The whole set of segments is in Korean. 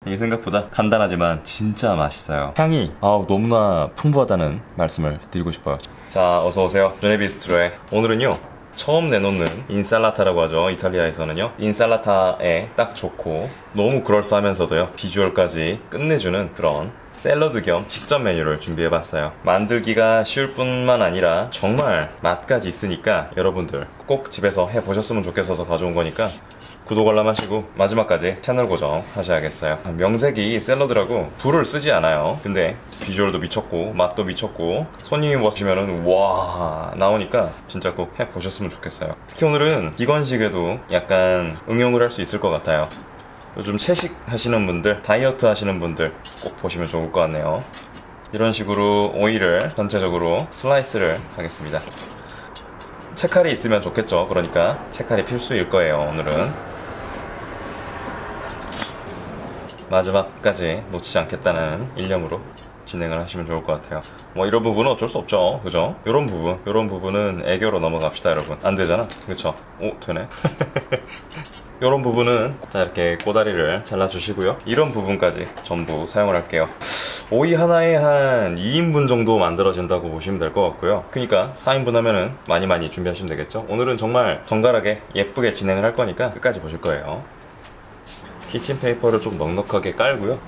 이게 생각보다 간단하지만 진짜 맛있어요. 향이 너무나 풍부하다는 말씀을 드리고 싶어요. 자, 어서오세요. 조네비스트로에 오늘은요, 처음 내놓는 인살라타라고 하죠. 이탈리아에서는요. 인살라타에 딱 좋고 너무 그럴싸하면서도요, 비주얼까지 끝내주는 그런 샐러드 겸 직접 메뉴를 준비해봤어요. 만들기가 쉬울 뿐만 아니라 정말 맛까지 있으니까 여러분들 꼭 집에서 해보셨으면 좋겠어서 가져온 거니까 구독 알람하시고 마지막까지 채널 고정 하셔야겠어요. 명색이 샐러드라고 불을 쓰지 않아요. 근데 비주얼도 미쳤고 맛도 미쳤고 손님이 먹으시면은 와 나오니까 진짜 꼭 해보셨으면 좋겠어요. 특히 오늘은 비건식에도 약간 응용을 할 수 있을 것 같아요. 요즘 채식 하시는 분들, 다이어트 하시는 분들 꼭 보시면 좋을 것 같네요. 이런 식으로 오이를 전체적으로 슬라이스를 하겠습니다. 채칼이 있으면 좋겠죠. 그러니까 채칼이 필수일 거예요. 오늘은 마지막까지 놓치지 않겠다는 일념으로 진행을 하시면 좋을 것 같아요. 뭐 이런 부분은 어쩔 수 없죠. 그죠? 이런 부분은 애교로 넘어갑시다 여러분. 안 되잖아. 그쵸? 오 되네. 이런 부분은 자 이렇게 꼬다리를 잘라주시고요. 이런 부분까지 전부 사용을 할게요. 오이 하나에 한 2인분 정도 만들어진다고 보시면 될 것 같고요. 그러니까 4인분 하면은 많이 준비하시면 되겠죠. 오늘은 정말 정갈하게 예쁘게 진행을 할 거니까 끝까지 보실 거예요. 키친페이퍼를 좀 넉넉하게 깔고요.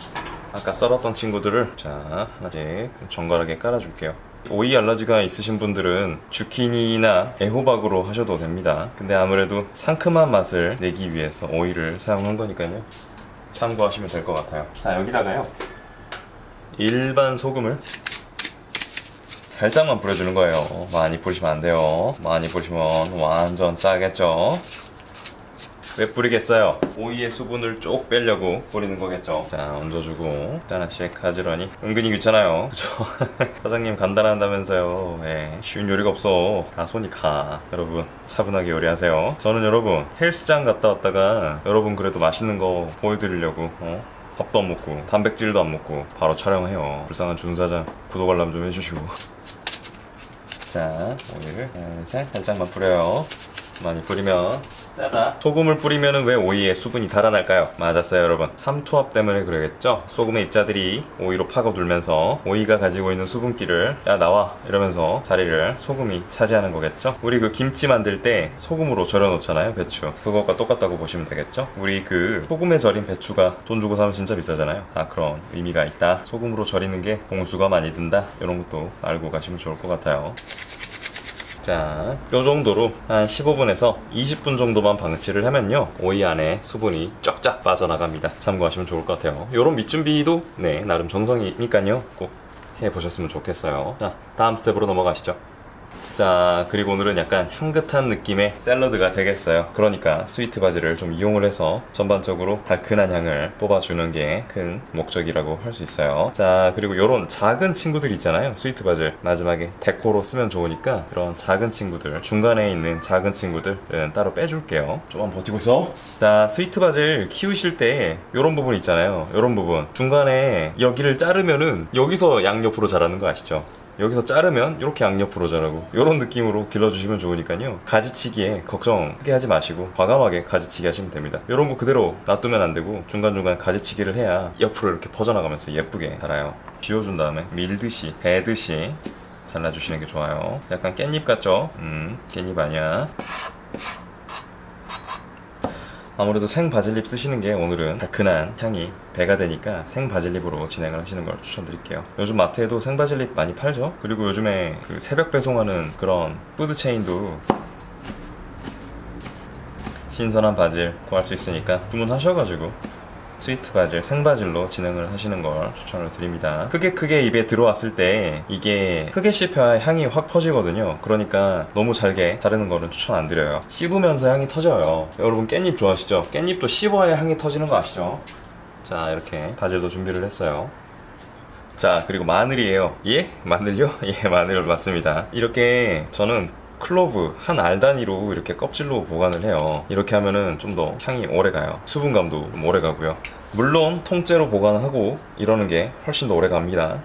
아까 썰었던 친구들을 자 하나씩 정갈하게 깔아줄게요. 오이 알러지가 있으신 분들은 주키니나 애호박으로 하셔도 됩니다. 근데 아무래도 상큼한 맛을 내기 위해서 오이를 사용한 거니까요, 참고하시면 될 것 같아요. 자 여기다가요, 일반 소금을 살짝만 뿌려주는 거예요. 많이 뿌리시면 안 돼요. 많이 뿌리시면 완전 짜겠죠. 왜 뿌리겠어요? 오이의 수분을 쭉 빼려고 뿌리는 거겠죠. 자 얹어주고 하나씩 가지런히. 은근히 귀찮아요. 그쵸? 사장님 간단한다면서요. 쉬운 요리가 없어. 다 손이 가. 여러분 차분하게 요리하세요. 저는 여러분 헬스장 갔다 왔다가 여러분 그래도 맛있는 거 보여드리려고 밥도 안 먹고 단백질도 안 먹고 바로 촬영해요. 불쌍한 준사장 구독 알람 좀 해주시고. 자 오이를 살짝만 뿌려요. 많이 뿌리면 짜다. 소금을 뿌리면 왜 오이에 수분이 달아날까요? 맞았어요 여러분. 삼투압 때문에 그러겠죠? 소금의 입자들이 오이로 파고들면서 오이가 가지고 있는 수분기를 야 나와 이러면서 자리를 소금이 차지하는 거겠죠? 우리 그 김치 만들 때 소금으로 절여 놓잖아요. 배추. 그것과 똑같다고 보시면 되겠죠? 우리 그 소금에 절인 배추가 돈 주고 사면 진짜 비싸잖아요. 그런 의미가 있다. 소금으로 절이는 게 공수가 많이 든다. 이런 것도 알고 가시면 좋을 것 같아요. 자, 요 정도로 한 15분에서 20분 정도만 방치를 하면요, 오이 안에 수분이 쫙쫙 빠져나갑니다. 참고하시면 좋을 것 같아요. 요런 밑준비도 나름 정성이니까요, 꼭 해보셨으면 좋겠어요. 자, 다음 스텝으로 넘어가시죠. 자, 그리고 오늘은 약간 향긋한 느낌의 샐러드가 되겠어요. 그러니까 스위트 바질을 좀 이용을 해서 전반적으로 달큰한 향을 뽑아주는 게 큰 목적이라고 할 수 있어요. 자, 그리고 요런 작은 친구들 있잖아요. 스위트 바질 마지막에 데코로 쓰면 좋으니까 이런 작은 친구들, 중간에 있는 작은 친구들은 따로 빼줄게요. 좀만 버티고 있어. 자, 스위트 바질 키우실 때 요런 부분 있잖아요. 요런 부분 중간에 여기를 자르면은 여기서 양옆으로 자라는 거 아시죠? 여기서 자르면 이렇게 양옆으로 자라고, 이런 느낌으로 길러주시면 좋으니까요, 가지치기에 걱정 크게 하지 마시고 과감하게 가지치기 하시면 됩니다. 이런 거 그대로 놔두면 안 되고 중간중간 가지치기를 해야 옆으로 이렇게 퍼져나가면서 예쁘게 자라요. 쥐어준 다음에 밀듯이 베듯이 잘라주시는 게 좋아요. 약간 깻잎 같죠? 깻잎 아니야. 아무래도 생 바질잎 쓰시는 게 오늘은 달큰한 향이 배가 되니까 생 바질잎으로 진행을 하시는 걸 추천드릴게요. 요즘 마트에도 생 바질잎 많이 팔죠? 그리고 요즘에 그 새벽 배송하는 그런 푸드체인도 신선한 바질 구할 수 있으니까 주문하셔가지고 스위트 바질, 생바질로 진행을 하시는 걸 추천을 드립니다. 크게 입에 들어왔을 때 이게 크게 씹혀야 향이 확 퍼지거든요. 그러니까 너무 잘게 자르는 거는 추천 안 드려요. 씹으면서 향이 터져요. 여러분 깻잎 좋아하시죠? 깻잎도 씹어야 향이 터지는 거 아시죠? 자, 이렇게 바질도 준비를 했어요. 자, 그리고 마늘이에요. 예? 마늘요? 예, 마늘 맞습니다. 이렇게 저는 클로브 한 알 단위로 이렇게 껍질로 보관을 해요. 이렇게 하면은 좀 더 향이 오래 가요. 수분감도 좀 오래 가고요. 물론 통째로 보관하고 이러는 게 훨씬 더 오래 갑니다.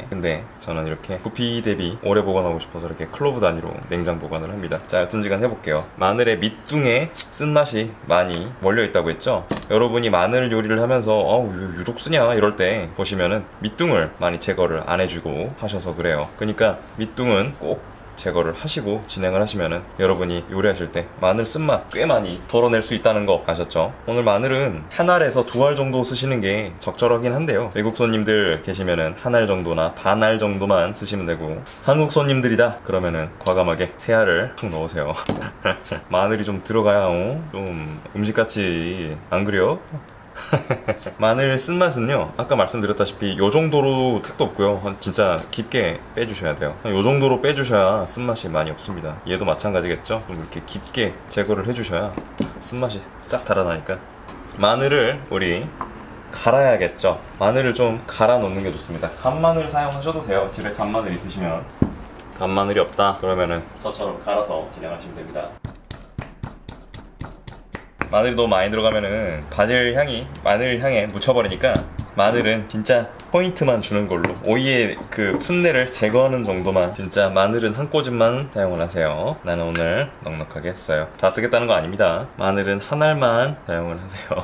근데 저는 이렇게 부피 대비 오래 보관하고 싶어서 이렇게 클로브 단위로 냉장 보관을 합니다. 자, 여튼지간 해볼게요. 마늘의 밑둥에 쓴맛이 많이 몰려있다고 했죠? 여러분이 마늘 요리를 하면서 왜 유독 쓰냐 이럴 때 보시면은 밑둥을 많이 제거를 안 해주고 하셔서 그래요. 그러니까 밑둥은 꼭 제거를 하시고 진행을 하시면은 여러분이 요리하실 때 마늘 쓴맛 꽤 많이 덜어낼 수 있다는 거 아셨죠? 오늘 마늘은 한 알에서 두 알 정도 쓰시는 게 적절하긴 한데요. 외국 손님들 계시면은 한 알 정도나 반 알 정도만 쓰시면 되고, 한국 손님들이다 그러면은 과감하게 세 알을 툭 넣으세요. 마늘이 좀 들어가야 좀 음식같이 안 그래요? 마늘 쓴맛은요, 아까 말씀드렸다시피 요 정도로 택도 없고요. 진짜 깊게 빼주셔야 돼요. 요 정도로 빼주셔야 쓴맛이 많이 없습니다. 얘도 마찬가지겠죠? 좀 이렇게 깊게 제거를 해주셔야 쓴맛이 싹 달아나니까. 마늘을 우리 갈아야겠죠? 마늘을 좀 갈아 놓는 게 좋습니다. 간마늘 사용하셔도 돼요. 집에 간마늘 있으시면. 간마늘이 없다 그러면은 저처럼 갈아서 진행하시면 됩니다. 마늘이 너무 많이 들어가면은 바질 향이 마늘 향에 묻혀버리니까 마늘은 진짜 포인트만 주는 걸로, 오이의 그 풋내를 제거하는 정도만, 진짜 마늘은 한 꼬집만 사용을 하세요. 나는 오늘 넉넉하게 했어요. 다 쓰겠다는 거 아닙니다. 마늘은 한 알만 사용을 하세요.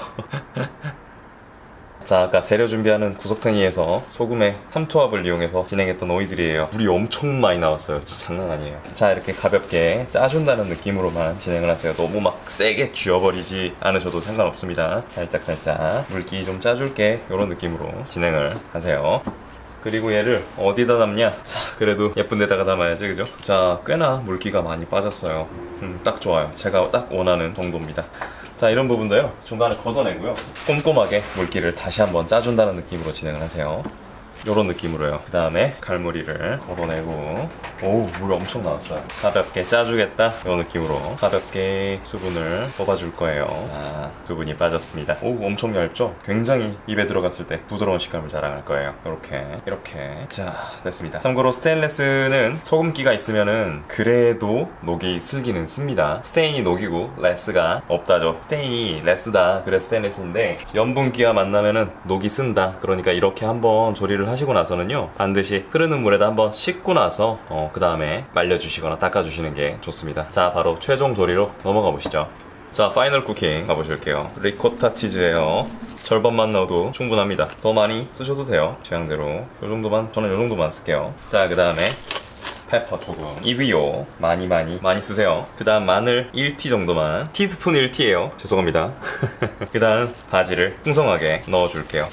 자, 아까 재료 준비하는 구석탱이에서 소금의 삼투압을 이용해서 진행했던 오이들이에요. 물이 엄청 많이 나왔어요. 진짜 장난 아니에요. 자, 이렇게 가볍게 짜준다는 느낌으로만 진행을 하세요. 너무 막 세게 쥐어버리지 않으셔도 상관없습니다. 살짝살짝 물기 좀 짜줄게, 이런 느낌으로 진행을 하세요. 그리고 얘를 어디다 담냐? 자, 그래도 예쁜 데다가 담아야지, 그죠? 자, 꽤나 물기가 많이 빠졌어요. 딱 좋아요. 제가 딱 원하는 정도입니다. 자, 이런 부분도요, 중간에 걷어내고요, 꼼꼼하게 물기를 다시 한번 짜준다는 느낌으로 진행을 하세요. 요런 느낌으로요. 그 다음에 갈무리를 걷어내고, 오우, 물 엄청 나왔어요. 가볍게 짜주겠다, 요 느낌으로 가볍게 수분을 뽑아줄 거예요. 아, 수분이 빠졌습니다. 오우, 엄청 얇죠? 굉장히 입에 들어갔을 때 부드러운 식감을 자랑할 거예요. 이렇게 자, 됐습니다. 참고로 스테인레스는 소금기가 있으면은 그래도 녹이 슬기는 씁니다. 스테인이 녹이고 레스가 없다죠. 스테인이 레스다, 그래 스테인레스인데 염분기가 만나면은 녹이 쓴다. 그러니까 이렇게 한번 조리를 하시고 나서는요, 반드시 흐르는 물에다 한번 씻고 나서 그 다음에 말려주시거나 닦아주시는 게 좋습니다. 자, 바로 최종 조리로 넘어가 보시죠. 자, 파이널 쿠킹 가보실게요. 리코타 치즈예요. 절반만 넣어도 충분합니다. 더 많이 쓰셔도 돼요. 취향대로. 요 정도만, 저는 요 정도만 쓸게요. 자, 그 다음에 페퍼 조금, 이브요 많이 쓰세요. 그 다음 마늘 1티 정도만, 티스푼 1티예요 죄송합니다. 그 다음 바질을 풍성하게 넣어줄게요.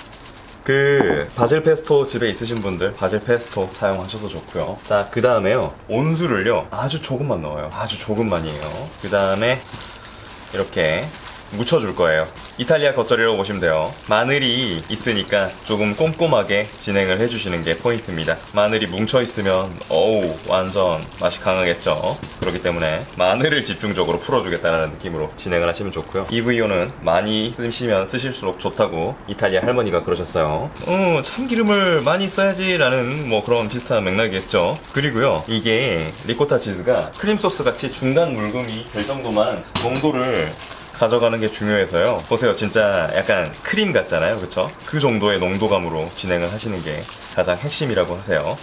그 바질 페스토 집에 있으신 분들 바질 페스토 사용하셔도 좋고요. 자, 그 다음에요, 온수를요 아주 조금만 넣어요. 아주 조금만이에요. 그 다음에 이렇게 묻혀줄 거예요. 이탈리아 겉절이라고 보시면 돼요. 마늘이 있으니까 조금 꼼꼼하게 진행을 해주시는 게 포인트입니다. 마늘이 뭉쳐있으면 어우, 완전 맛이 강하겠죠. 그렇기 때문에 마늘을 집중적으로 풀어주겠다는 느낌으로 진행을 하시면 좋고요. 이브이오는 많이 쓰시면 쓰실수록 좋다고 이탈리아 할머니가 그러셨어요. 참기름을 많이 써야지 라는 뭐 그런 비슷한 맥락이겠죠. 그리고요, 이게 리코타 치즈가 크림소스 같이 중간 물금이 될 정도만 농도를 가져가는 게 중요해서요. 보세요, 진짜 약간 크림 같잖아요, 그쵸? 그 정도의 농도감으로 진행을 하시는 게 가장 핵심이라고 하세요.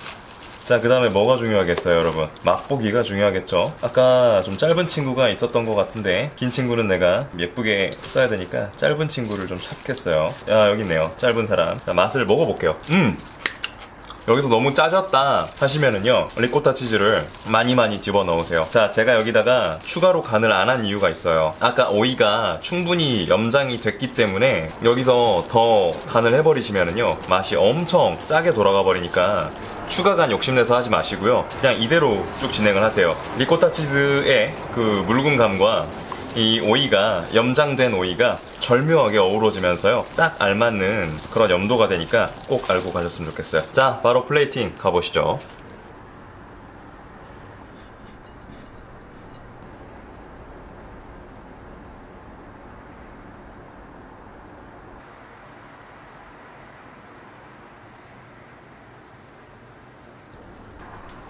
자, 그 다음에 뭐가 중요하겠어요, 여러분? 맛보기가 중요하겠죠? 아까 좀 짧은 친구가 있었던 것 같은데 긴 친구는 내가 예쁘게 써야 되니까 짧은 친구를 좀 찾겠어요. 야, 여기 있네요, 짧은 사람. 자, 맛을 먹어볼게요. 여기서 너무 짜졌다 하시면은요, 리코타 치즈를 많이 집어넣으세요. 자, 제가 여기다가 추가로 간을 안 한 이유가 있어요. 아까 오이가 충분히 염장이 됐기 때문에 여기서 더 간을 해버리시면은요, 맛이 엄청 짜게 돌아가 버리니까 추가 간 욕심내서 하지 마시고요, 그냥 이대로 쭉 진행을 하세요. 리코타 치즈의 그 묽은감과 이 오이가, 염장된 오이가 절묘하게 어우러지면서요, 딱 알맞는 그런 염도가 되니까 꼭 알고 가셨으면 좋겠어요. 자, 바로 플레이팅 가보시죠.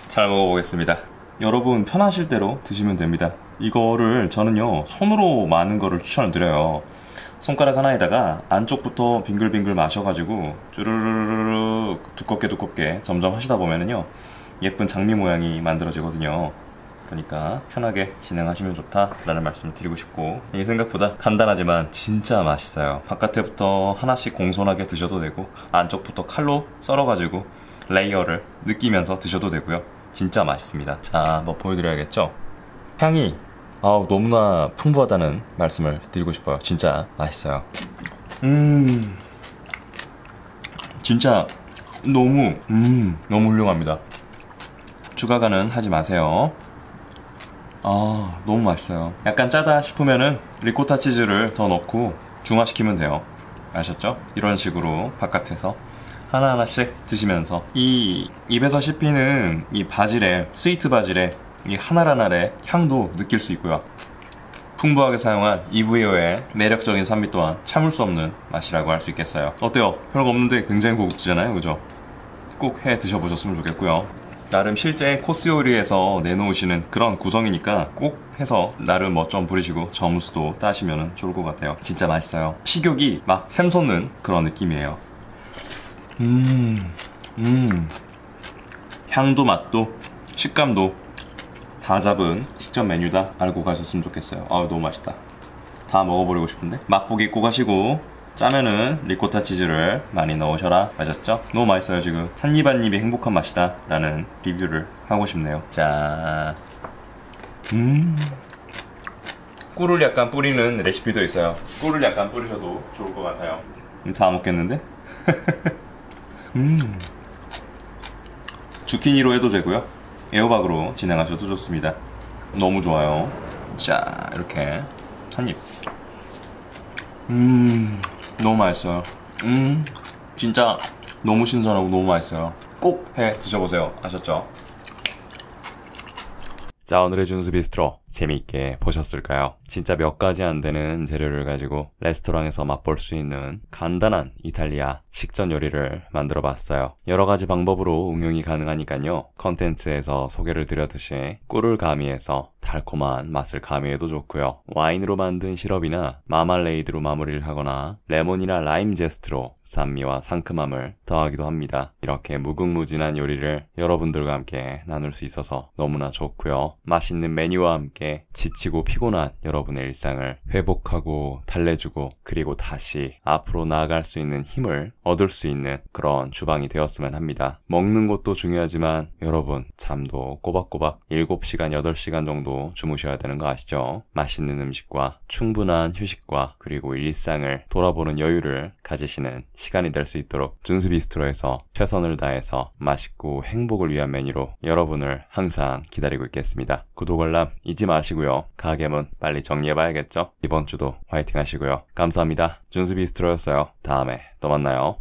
잘 먹어보겠습니다. 여러분 편하실 대로 드시면 됩니다. 이거를 저는요 손으로 마는 거를 추천을 드려요. 손가락 하나에다가 안쪽부터 빙글빙글 마셔가지고 쭈르르르르 두껍게 점점 하시다 보면은요 예쁜 장미 모양이 만들어지거든요. 그러니까 편하게 진행하시면 좋다라는 말씀을 드리고 싶고, 이게 생각보다 간단하지만 진짜 맛있어요. 바깥에부터 하나씩 공손하게 드셔도 되고 안쪽부터 칼로 썰어가지고 레이어를 느끼면서 드셔도 되고요. 진짜 맛있습니다. 자, 한번 보여드려야겠죠? 향이 너무나 풍부하다는 말씀을 드리고 싶어요. 진짜 맛있어요. 진짜 너무 훌륭합니다. 추가간은 하지 마세요. 너무 맛있어요. 약간 짜다 싶으면은 리코타 치즈를 더 넣고 중화시키면 돼요. 아셨죠? 이런 식으로 바깥에서 하나하나씩 드시면서 이 입에서 씹히는 이 바질의, 스위트 바질의 이 하나하나의 향도 느낄 수 있고요. 풍부하게 사용한 EVO의 매력적인 산미 또한 참을 수 없는 맛이라고 할 수 있겠어요. 어때요? 별거 없는데 굉장히 고급지잖아요, 그죠? 꼭 해 드셔보셨으면 좋겠고요. 나름 실제 코스 요리에서 내놓으시는 그런 구성이니까 꼭 해서 나름 멋 좀 부리시고 점수도 따시면 좋을 것 같아요. 진짜 맛있어요. 식욕이 막 샘솟는 그런 느낌이에요. 향도 맛도 식감도 다 잡은 식전 메뉴다 알고 가셨으면 좋겠어요. 너무 맛있다. 다 먹어버리고 싶은데. 맛보기 꼭 하시고 짜면은 리코타 치즈를 많이 넣으셔라. 아셨죠? 너무 맛있어요. 지금 한 입 한 입이 행복한 맛이다 라는 리뷰를 하고 싶네요. 자, 꿀을 약간 뿌리는 레시피도 있어요. 꿀을 약간 뿌리셔도 좋을 것 같아요. 다 먹겠는데? 주키니로 해도 되고요, 애호박으로 진행하셔도 좋습니다. 너무 좋아요. 자, 이렇게 한 입. 너무 맛있어요. 진짜 너무 신선하고 너무 맛있어요. 꼭 해 드셔보세요. 아셨죠? 자, 오늘의 준수 비스트로 재미있게 보셨을까요? 진짜 몇 가지 안 되는 재료를 가지고 레스토랑에서 맛볼 수 있는 간단한 이탈리아 식전 요리를 만들어 봤어요. 여러 가지 방법으로 응용이 가능하니까요. 컨텐츠에서 소개를 드렸듯이 꿀을 가미해서 달콤한 맛을 가미해도 좋고요. 와인으로 만든 시럽이나 마말레이드로 마무리를 하거나 레몬이나 라임 제스트로 산미와 상큼함을 더하기도 합니다. 이렇게 무궁무진한 요리를 여러분들과 함께 나눌 수 있어서 너무나 좋고요. 맛있는 메뉴와 함께 지치고 피곤한 여러분의 일상을 회복하고 달래주고, 그리고 다시 앞으로 나아갈 수 있는 힘을 얻을 수 있는 그런 주방이 되었으면 합니다. 먹는 것도 중요하지만 여러분, 잠도 꼬박꼬박 7시간, 8시간 정도 주무셔야 되는 거 아시죠? 맛있는 음식과 충분한 휴식과 그리고 일상을 돌아보는 여유를 가지시는 시간이 될 수 있도록 준수 비스트로에서 최선을 다해서 맛있고 행복을 위한 메뉴로 여러분을 항상 기다리고 있겠습니다. 구독, 알람 잊지 마시고요. 가게문 빨리 정리해봐야겠죠? 이번 주도 화이팅 하시고요. 감사합니다. 준수 비스트로였어요. 다음에 또 만나요.